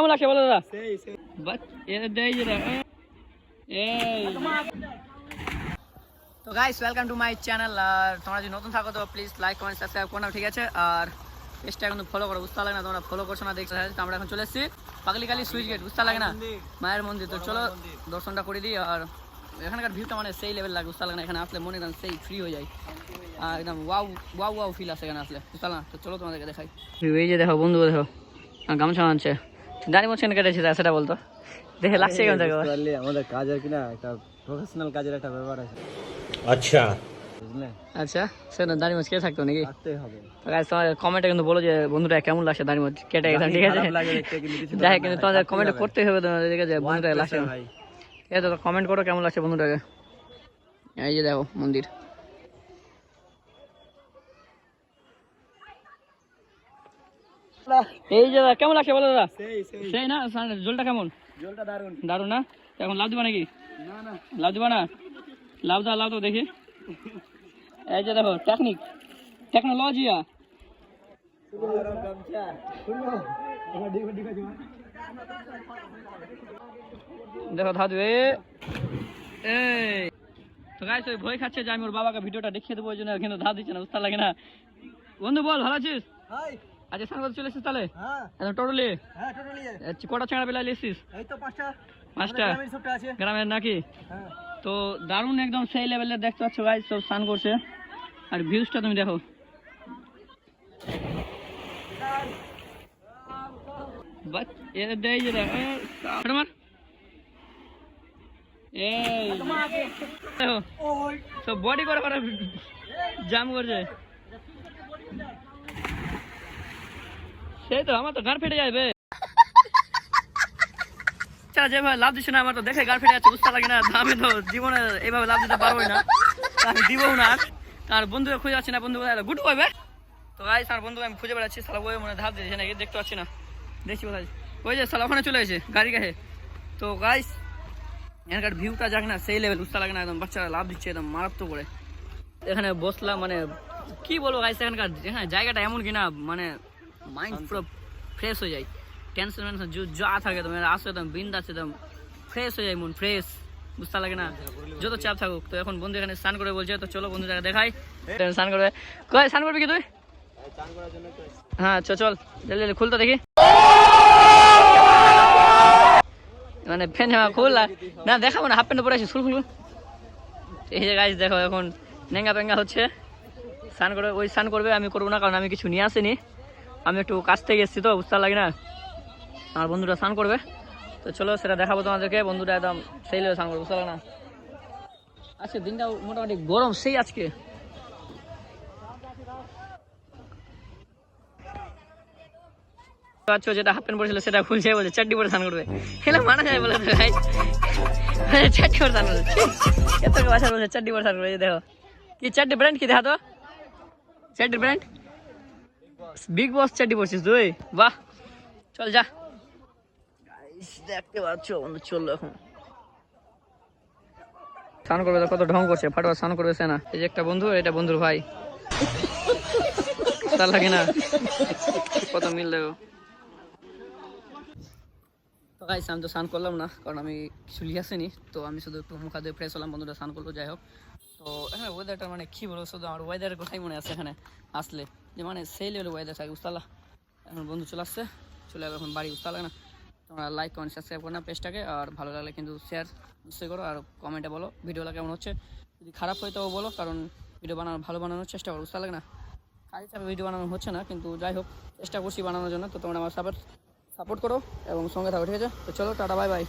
কেমন লাগছে বলো দাদা? তো guys welcome to my channel. আর তোমরা যদি নতুন থাকো তো প্লিজ লাইক কমেন্ট সাবস্ক্রাইব করো, ঠিক আছে? আর পেজটা কিন্তু ফলো করো, বুঝতে লাগে না তোমরা ফলো করছো না, দেখছো। তো আমরা এখন চলে এসেছি পাগলিকালি সুইচ গেট, বুঝতে লাগে না, মায়ের মন্দির। তো চলো দর্শনটা করে দিই। আর এখানকার ভিউটা মানে সেই লেভেল লাগে, বুঝতে লাগে না, এখানে আসলে মনে একদম সেই ফ্রি হয়ে যায় আর একদম ওয়াও ওয়াও ওয়াও ফিল আসে এখানে আসলে, বুঝতে না? তো চলো তোমাদেরকে দেখাই। এই যে দেখো বন্ধু, দেখো গামছা আনছে, দাঁড়ি মোছান কেটেছে, সেটা বলতো দেখে লাগছে কেমন থাকে? আমাদের কাজ আর কি না, একটা প্রফেশনাল কাজের একটা ব্যাপার আছে। আচ্ছা আচ্ছা, সেটা দাঁড়ি মোছ কেটে থাকতো নাকি? তোমার কমেন্টে কিন্তু বলো যে বন্ধুটা কেমন লাগছে দাঁড়ি মোছ কেটে গেছে, ঠিক আছে? যাই কিন্তু তোমাদের কমেন্টে করতেই হবে তোমাদের, ঠিক আছে? বন্ধুটা লাগছে, ঠিক আছে? তো কমেন্ট করো কেমন লাগছে বন্ধুটাকে। এই যে দেখো মন্দির, এই যে কেমন লাগছে বলো দাদা? সেই না, জলটা কেমন? জলটা দারুণ। দারুণ না? এখন লাভ দিবা নাকি? না লাভ দিবা না? লাভ দাও, লাভ তো দেখি। এই যে দেখো টেকনোলজি দেখো ধাদু। এই তো গাইস ওই ভয় খাচ্ছে যে আমি ওর বাবাকে ভিডিওটা দেখিয়ে দেবো, ওই জন্য কিন্তু ধার দিচ্ছে না, বুঝতে লাগে না। বন্ধু বল, ভালো আছিস? আচ্ছা স্নান করতে চলে এসেছিস তাহলে? একদম টোটালি? কটা চ্যাংড়া বেলা এসেছিস? পাঁচটা গ্রামের নাকি? তো দারুণ একদম সেই লেভেলের দেখতে পাচ্ছ গাইস, সব স্নান করছে। আর ভিউজটা তুমি দেখো, সব বডি করে জাম করছে। সেই তো আমার তো গাড় ফেটে যাবে, যেভাবে লাভ দিচ্ছে না আমার তো দেখে গাড় ফেটে যাচ্ছে, বুঝতে লাগে না। আমি তো জীবনে এইভাবে লাভ দিতে পারবোই না, আমি দিবও না। আর বন্ধুকে খুঁজে পাচ্ছি না, বন্ধু গুড পাবে। তো গাইস আমার বন্ধু আমি খুঁজে বেড়াচ্ছি, সালা বই মনে ধাপ দিয়েছে নাকি দেখতে পাচ্ছি না, দেখছি কোথায়। ওই যে সালা ওখানে চলে গেছে গাড়ি কাছে। তো গাইস এখানকার ভিউটা যাক না সেই লেভেল, বুঝতে লাগে না, একদম বাচ্চারা লাভ দিচ্ছে একদম মারাত্মক করে। এখানে বসলাম, মানে কি বলবো গাইস, এখানকার এখানে জায়গাটা এমন কিনা মানে মাইন্ড পুরো ফ্রেশ হয়ে যায়, টেনশন যা থাকে তোমার আসো একদম বিন্দাস, একদম ফ্রেশ হয়ে যায় মন, ফ্রেশ, বুঝতে লাগে না, যত চাপ থাকুক। তো এখন বন্ধু এখানে স্নান করে বলছে, তো চলো বন্ধু জায়গা দেখাই। স্নান করবে, কয় স্নান করবি কি তুই? হ্যাঁ চল জলদি খুলতো দেখি, মানে ফ্যান খুল না, দেখাবো না, হাফ প্যান্ট পরে আছি, খুল। এই যে গাইস দেখো এখন নেঙ্গা পেঙ্গা হচ্ছে, স্নান করে ওই স্নান করবে, আমি করবো না, কারণ আমি কিছু নিয়ে আসিনি, আমি একটু কাছ থেকে এসেছি তো, বুঝতে লাগে না। আমার বন্ধুটা স্নান করবে, তো চলো সেটা দেখাবো তোমাদেরকে। বন্ধুটা একদম সেই লেভেলে স্নান করবে, বুঝতে লাগে না। আচ্ছা দিনটা মোটামুটি গরম সেই আজকে, যেটা হাফ প্যান্ট পরেছিল সেটা খুলছে, বলছে চাড্ডি পরে স্নান করবে। হেলে মানা যায় বলে চাড্ডি পরে স্নান করবে, এত বাসা বলছে চাড্ডি পরে স্নান করবে। দেখো কি চাড্ডি ব্র্যান্ড, কি দেখা তো চাড্ডির ব্র্যান্ড? বিগ বস চাড্ডি পরছিস তুই, বাহ। চল যা, দেখতে পাচ্ছ বন্ধু, চললো এখন স্নান করবে। কত ঢং করছে, ফাটোয়া স্নান করবে সে না। এই যে একটা বন্ধু, এটা বন্ধুর ভাই, তার লাগে না, কত মিল দেখো। তো গাইস আমি তো স্নান করলাম না, কারণ আমি কিছু লিয়ে আসিনি, তো আমি শুধু একটু মুখ হাত ধুয়ে ফ্রেশ হলাম, বন্ধুটা স্নান করলো। যাই হোক, তো এখানে ওয়েদারটা মানে কী বলবো, শুধু আমার ওয়েদারের কথাই মনে আছে এখানে আসলে, যে মানে সেই লেভেলের ওয়েদার থাকে, বুঝতে। এখন বন্ধু চলে আসছে, চলে যাবে এখন বাড়ি, বুঝতে লাগে না। তোমরা লাইক কমেন্ট সাবস্ক্রাইব করো না পেজটাকে, আর ভালো লাগলে কিন্তু শেয়ার নিশ্চয়ই করো, আর কমেন্টে বলো ভিডিওটা কেমন হচ্ছে, যদি খারাপ হয় তবে বলো, কারণ ভিডিও ভালো বানানোর চেষ্টা করো, বুঝতে লাগে না। কাজ হিসাবে ভিডিও বানানো হচ্ছে না, কিন্তু যাই হোক চেষ্টা করছি বানানোর জন্য। তো তোমরা আমার সাপোর্ট করো এবং সঙ্গে থাকো, ঠিক আছে? তো চলো টাটা, বাই বাই।